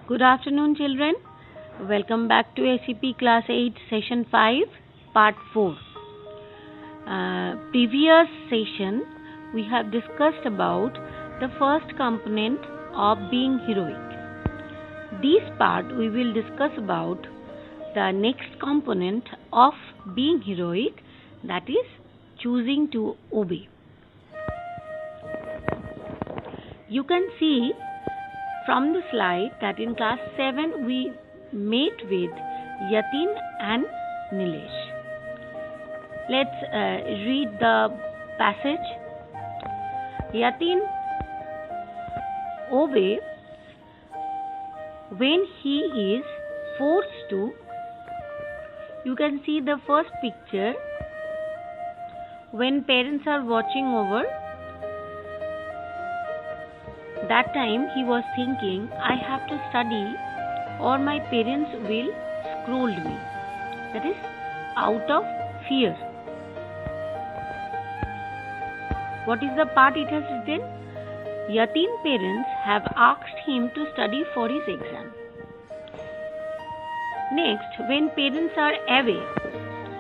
Good afternoon, children. Welcome back to SCP Class 8, Session 5, Part 4. Previous session, we have discussed about the first component of being heroic. This part, we will discuss about the next component of being heroic, that is choosing to obey. You can see from the slide that in class 7 we met with Yatin and Nilesh. Let's read the passage. Yatin obeys when he is forced to. You can see the first picture when parents are watching over. That time he was thinking, I have to study or my parents will scold me. That is out of fear. What is the part it has written? Yatin parents have asked him to study for his exam. Next, when parents are away,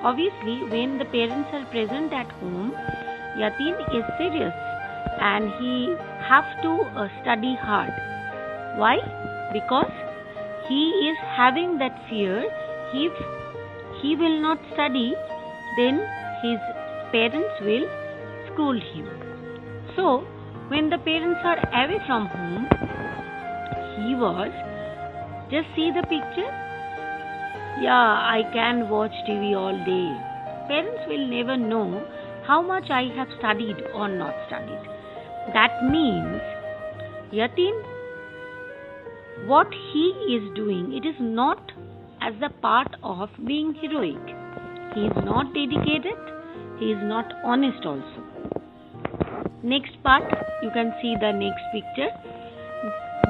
obviously when the parents are present at home, Yatin is serious and he have to study hard. Why? Because he is having that fear. If he will not study, then his parents will scold him. So, when the parents are away from home, he was, just see the picture. Yeah, I can watch TV all day. Parents will never know how much I have studied or not studied. That means, Yatin, what he is doing, it is not as the part of being heroic. He is not dedicated, he is not honest also. Next part, you can see the next picture.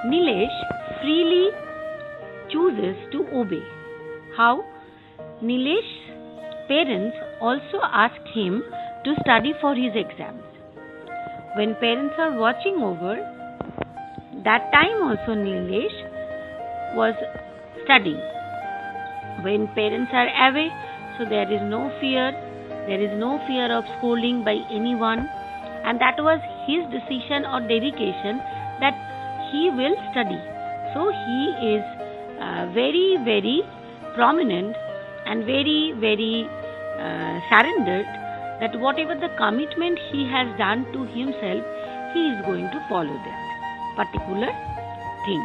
Nilesh freely chooses to obey. How? Nilesh's parents also ask him to study for his exams. When parents are watching over, that time also Nilesh was studying. When parents are away, so there is no fear of scolding by anyone, and that was his decision or dedication that he will study. So he is very, very prominent and very, very surrendered that whatever the commitment he has done to himself, he is going to follow that particular thing.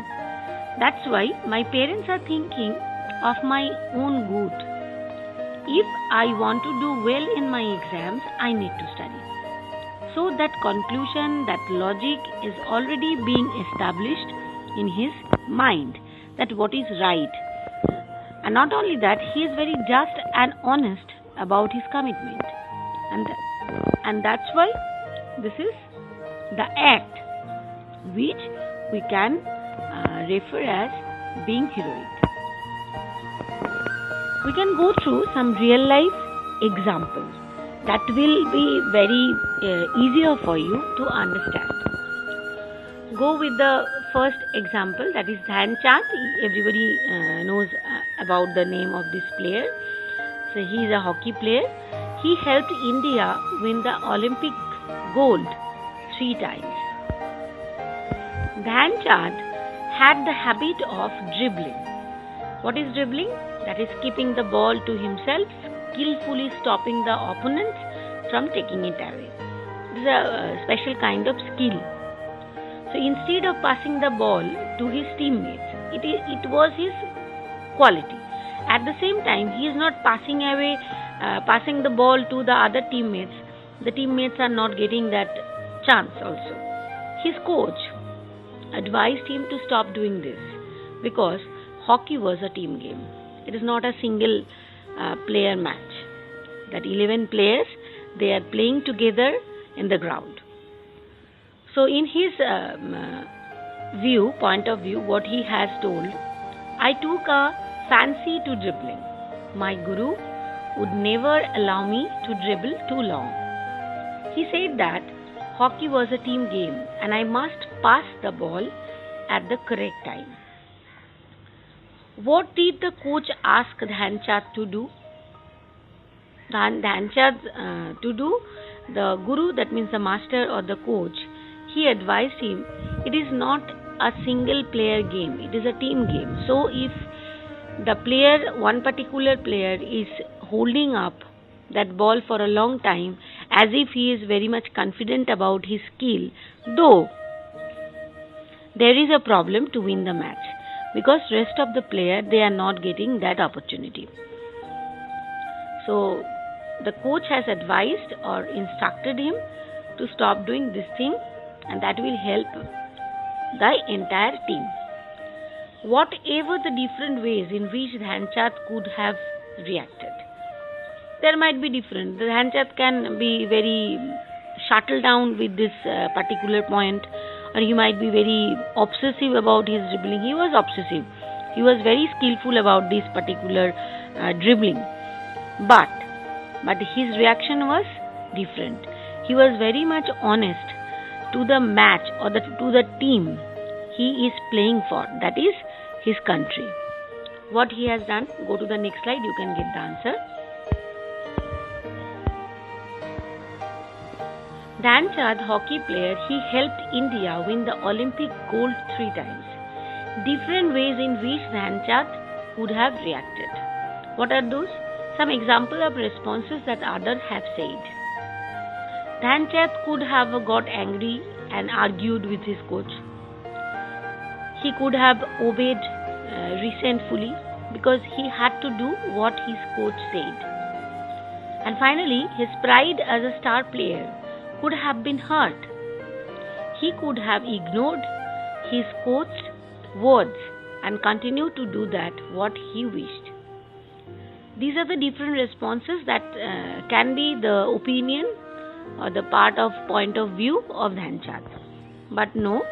That's why my parents are thinking of my own good. If I want to do well in my exams, I need to study. So that conclusion, that logic is already being established in his mind, that what is right. And not only that, he is very just and honest about his commitment. And that's why this is the act which we can refer as being heroic. We can go through some real life examples that will be very easier for you to understand. Go with the first example, that is Dhyan Chand. Everybody knows about the name of this player. So he is a hockey player. He helped India win the Olympic gold 3 times. Dhyan Chand had the habit of dribbling. What is dribbling? That is keeping the ball to himself, skillfully stopping the opponent from taking it away. This is a special kind of skill. So instead of passing the ball to his teammates, it was his quality. At the same time, he is not passing the ball to the other teammates. The teammates are not getting that chance also. His coach advised him to stop doing this because hockey was a team game. It is not a single player match. That 11 players, they are playing together in the ground. So in his point of view, what he has told, I took a fancy to dribbling. My guru would never allow me to dribble too long. He said that hockey was a team game and I must pass the ball at the correct time. What did the coach ask Dhyanchand to do? Dhyanchand to do, the guru, that means the master or the coach, he advised him, it is not a single player game, it is a team game. So if the player, one particular player is holding up that ball for a long time as if he is very much confident about his skill, though there is a problem to win the match, because rest of the player, they are not getting that opportunity. So the coach has advised or instructed him to stop doing this thing, and that will help the entire team. Whatever the different ways in which Dhyanchand could have reacted, there might be different. Dhyanchand can be very shuttled down with this particular point, or he might be very obsessive about his dribbling. He was obsessive. He was very skillful about this particular dribbling. But his reaction was different. He was very much honest to the match or to the team he is playing for, that is his country. What he has done, go to the next slide, you can get the answer. Dhyanchand, hockey player, he helped India win the Olympic gold 3 times. Different ways in which Dhyanchand would have reacted. What are those? Some example of responses that others have said. Dhyanchand could have got angry and argued with his coach. He could have obeyed resentfully because he had to do what his coach said. And finally, his pride as a star player could have been hurt. He could have ignored his coach's words and continued to do that what he wished. These are the different responses that can be the opinion or the part of point of view of Dhyanchand. But no,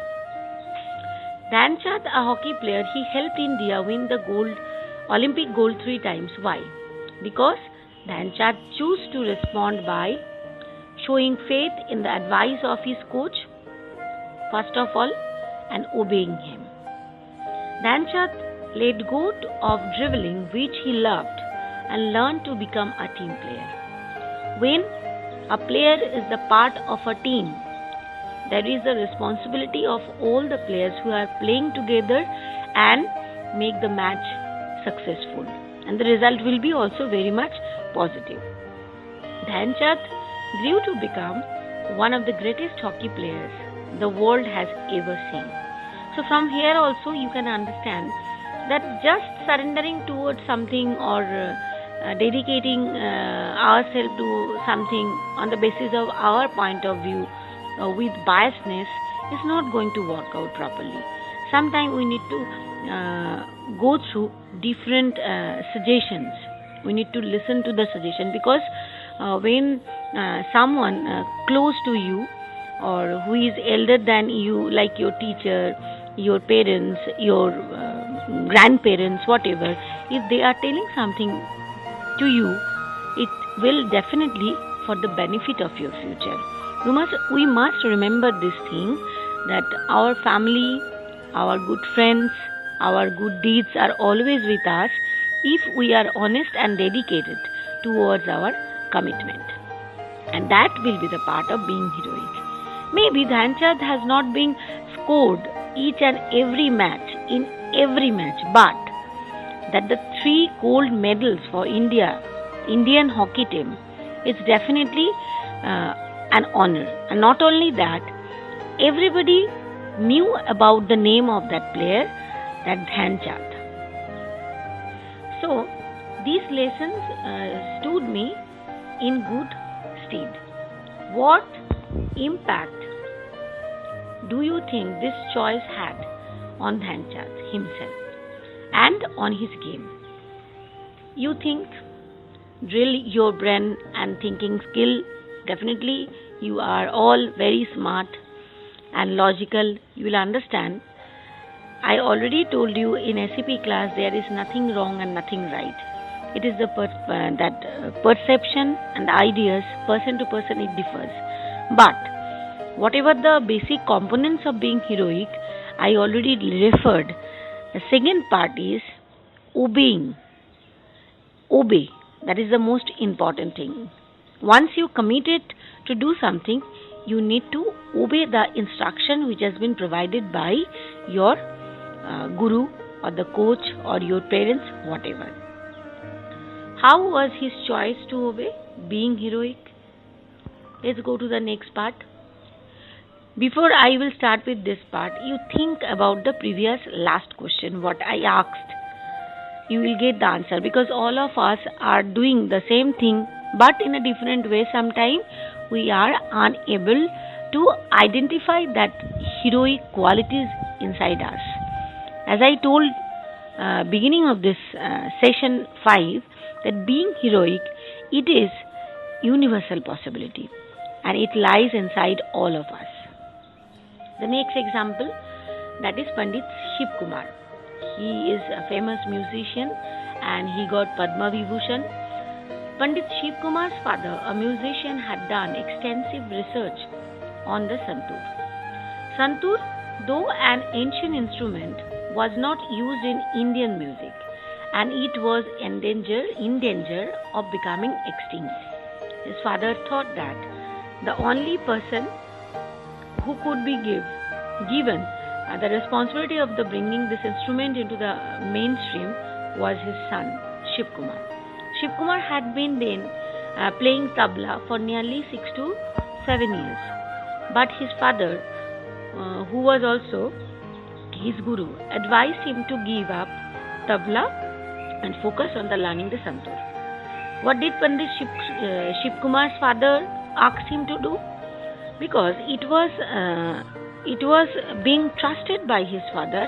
Dhyanchand, a hockey player, he helped India win the Olympic gold 3 times. Why? Because Dhyanchand chose to respond by showing faith in the advice of his coach, first of all, and obeying him. Dhyanchand let go of dribbling, which he loved, and learned to become a team player. When a player is the part of a team, there is the responsibility of all the players who are playing together and make the match successful. And the result will be also very much positive. Dhyanchand grew to become one of the greatest hockey players the world has ever seen. So from here also you can understand that just surrendering towards something or dedicating ourselves to something on the basis of our point of view with biasness is not going to work out properly. Sometimes we need to go through different suggestions. We need to listen to the suggestion, because when someone close to you or who is elder than you, like your teacher, your parents, your grandparents, whatever, if they are telling something to you, it will definitely for the benefit of your future. We must remember this thing, that our family, our good friends, our good deeds are always with us if we are honest and dedicated towards our commitment. And that will be the part of being heroic. Maybe Dhyanchand has not been scored each and every match, in every match, but that the 3 gold medals for Indian hockey team, it's definitely an honor. And not only that, everybody knew about the name of that player, that Dhyanchand. So these lessons stood me in good stead. What impact do you think this choice had on Dhyanchand himself and on his game? You think, drill your brain and thinking skill. Definitely you are all very smart and logical. You will understand. I already told you in SCP class there is nothing wrong and nothing right. It is the perception and ideas, person to person it differs. But whatever the basic components of being heroic, I already referred. The second part is obeying. Obey. That is the most important thing. Once you committed to do something, you need to obey the instruction which has been provided by your guru or the coach or your parents, whatever. How was his choice to obey? Being heroic. Let's go to the next part. Before I will start with this part, you think about the previous last question, what I asked. You will get the answer, because all of us are doing the same thing but in a different way. Sometimes we are unable to identify that heroic qualities inside us. As I told beginning of this session 5, that being heroic, it is universal possibility and it lies inside all of us. The next example, that is Pandit Shiv Kumar. He is a famous musician and he got Padma Vibhushan. Pandit Shiv Kumar's father, a musician, had done extensive research on the santoor. Santoor, though an ancient instrument, was not used in Indian music and it was in danger of becoming extinct. His father thought that the only person who could be given the responsibility of the bringing this instrument into the mainstream was his son, Shiv Kumar. Shiv Kumar had been then playing tabla for nearly 6 to 7 years. But his father, who was also his guru, advised him to give up tabla and focus on the learning the santoor. What did Pandit Shiv Kumar's father ask him to do? Because it was being trusted by his father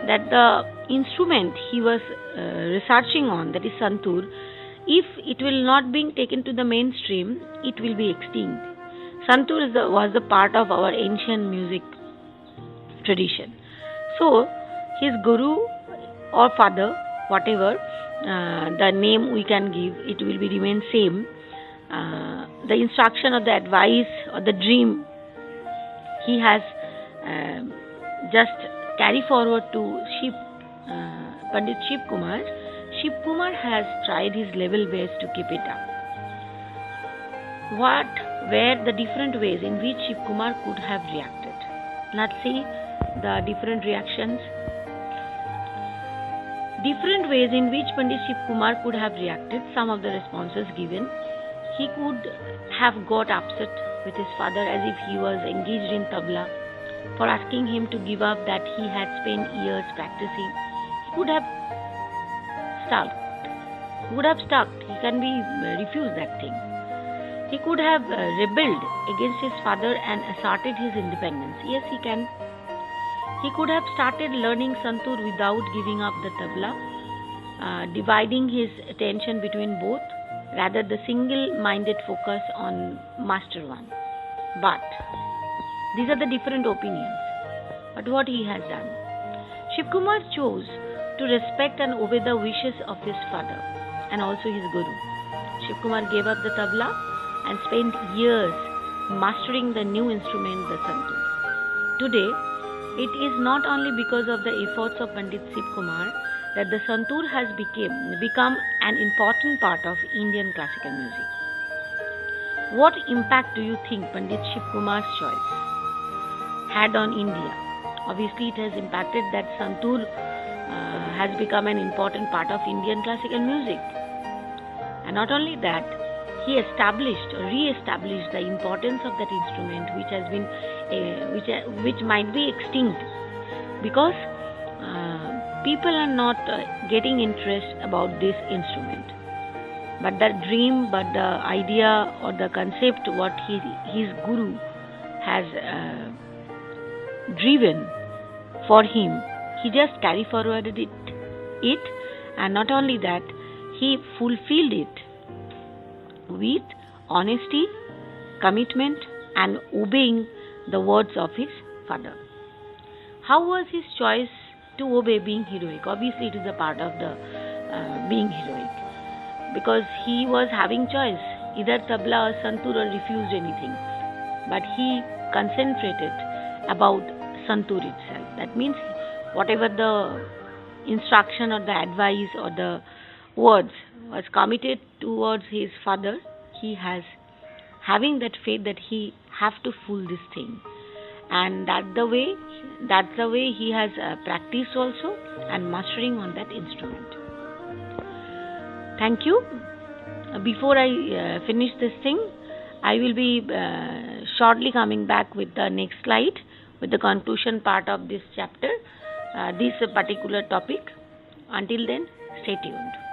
that the instrument he was researching on, that is santoor, if it will not be taken to the mainstream, it will be extinct. Santoor was the part of our ancient music tradition. So his guru or father, whatever the name we can give, it will be remain same. The instruction or the advice or the dream he has just carry forward to Pandit Shiv Kumar. Shiv Kumar has tried his level best to keep it up. What were the different ways in which Shiv Kumar could have reacted? Let's see the different reactions. Different ways in which Pandit Shiv Kumar could have reacted. Some of the responses given. He could have got upset with his father as if he was engaged in tabla for asking him to give up that he had spent years practicing. He could have stuck. He can be refused that thing. He could have rebelled against his father and asserted his independence. Yes, he can. He could have started learning santoor without giving up the tabla, dividing his attention between both, rather the single-minded focus on master one. But these are the different opinions. But what he has done? Shiv Kumar chose to respect and obey the wishes of his father and also his guru. Shiv Kumar gave up the tabla and spent years mastering the new instrument, the santoor. Today, it is not only because of the efforts of Pandit Shiv Kumar that the santoor has become an important part of Indian classical music. What impact do you think Pandit Shiv Kumar's choice had on India? Obviously, it has impacted that santoor has become an important part of Indian classical music. And not only that, he established or re-established the importance of that instrument, which has been which might be extinct because people are not getting interest about this instrument. But the dream, but the idea or the concept what his guru has driven for him, he just carry forwarded it, and not only that, he fulfilled it with honesty, commitment, and obeying the words of his father. How was his choice to obey being heroic? Obviously, it is a part of the being heroic, because he was having choice, either tabla or santoor, or refused anything. But he concentrated about santoor itself. That means whatever the instruction or the advice or the words was committed towards his father, he has having that faith that he have to fool this thing, and that's the way he has practiced also and mastering on that instrument. Thank you. Before I finish this thing, I will be shortly coming back with the next slide with the conclusion part of this chapter, this particular topic. Until then, stay tuned.